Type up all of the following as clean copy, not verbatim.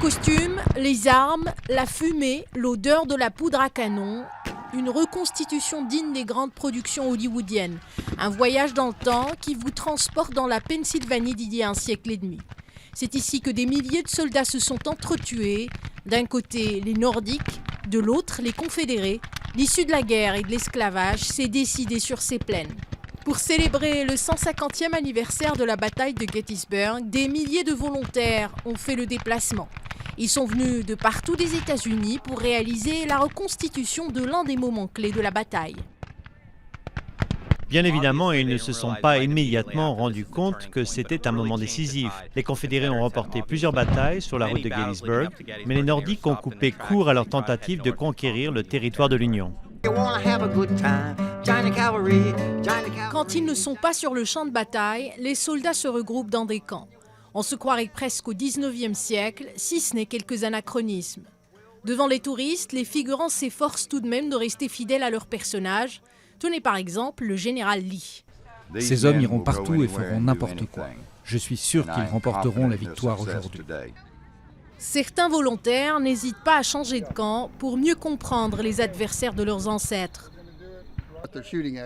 costumes, les armes, la fumée, l'odeur de la poudre à canon, une reconstitution digne des grandes productions hollywoodiennes. Un voyage dans le temps qui vous transporte dans la Pennsylvanie d'il y a un siècle et demi. C'est ici que des milliers de soldats se sont entretués. D'un côté, les Nordiques, de l'autre, les Confédérés. L'issue de la guerre et de l'esclavage s'est décidée sur ces plaines. Pour célébrer le 150e anniversaire de la bataille de Gettysburg, des milliers de volontaires ont fait le déplacement. Ils sont venus de partout des États-Unis pour réaliser la reconstitution de l'un des moments clés de la bataille. Bien évidemment, ils ne se sont pas immédiatement rendus compte que c'était un moment décisif. Les Confédérés ont remporté plusieurs batailles sur la route de Gettysburg, mais les Nordiques ont coupé court à leur tentative de conquérir le territoire de l'Union. Quand ils ne sont pas sur le champ de bataille, les soldats se regroupent dans des camps. On se croirait presque au 19e siècle, si ce n'est quelques anachronismes. Devant les touristes, les figurants s'efforcent tout de même de rester fidèles à leur personnage. Tenez par exemple le général Lee. Ces hommes iront partout et feront n'importe quoi. Je suis sûr qu'ils remporteront la victoire aujourd'hui. Certains volontaires n'hésitent pas à changer de camp pour mieux comprendre les adversaires de leurs ancêtres.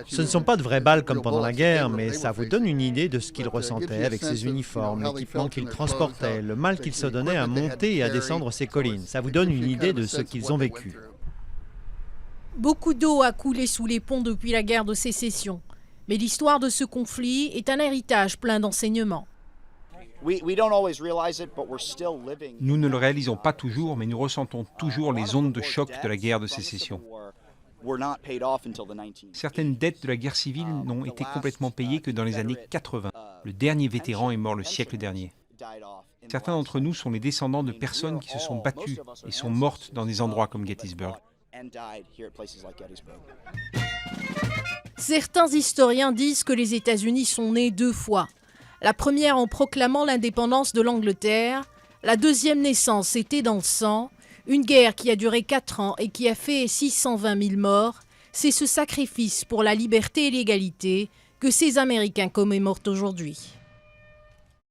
Ce ne sont pas de vraies balles comme pendant la guerre, mais ça vous donne une idée de ce qu'ils ressentaient avec ces uniformes, l'équipement qu'ils transportaient, le mal qu'ils se donnaient à monter et à descendre ces collines. Ça vous donne une idée de ce qu'ils ont vécu. Beaucoup d'eau a coulé sous les ponts depuis la guerre de sécession. Mais l'histoire de ce conflit est un héritage plein d'enseignements. Nous ne le réalisons pas toujours, mais nous ressentons toujours les ondes de choc de la guerre de sécession. Certaines dettes de la guerre civile n'ont été complètement payées que dans les années 80. Le dernier vétéran est mort le siècle dernier. Certains d'entre nous sont les descendants de personnes qui se sont battues et sont mortes dans des endroits comme Gettysburg. Certains historiens disent que les États-Unis sont nés deux fois. La première en proclamant l'indépendance de l'Angleterre, la deuxième naissance était dans le sang, une guerre qui a duré 4 ans et qui a fait 620 000 morts. C'est ce sacrifice pour la liberté et l'égalité que ces Américains commémorent aujourd'hui.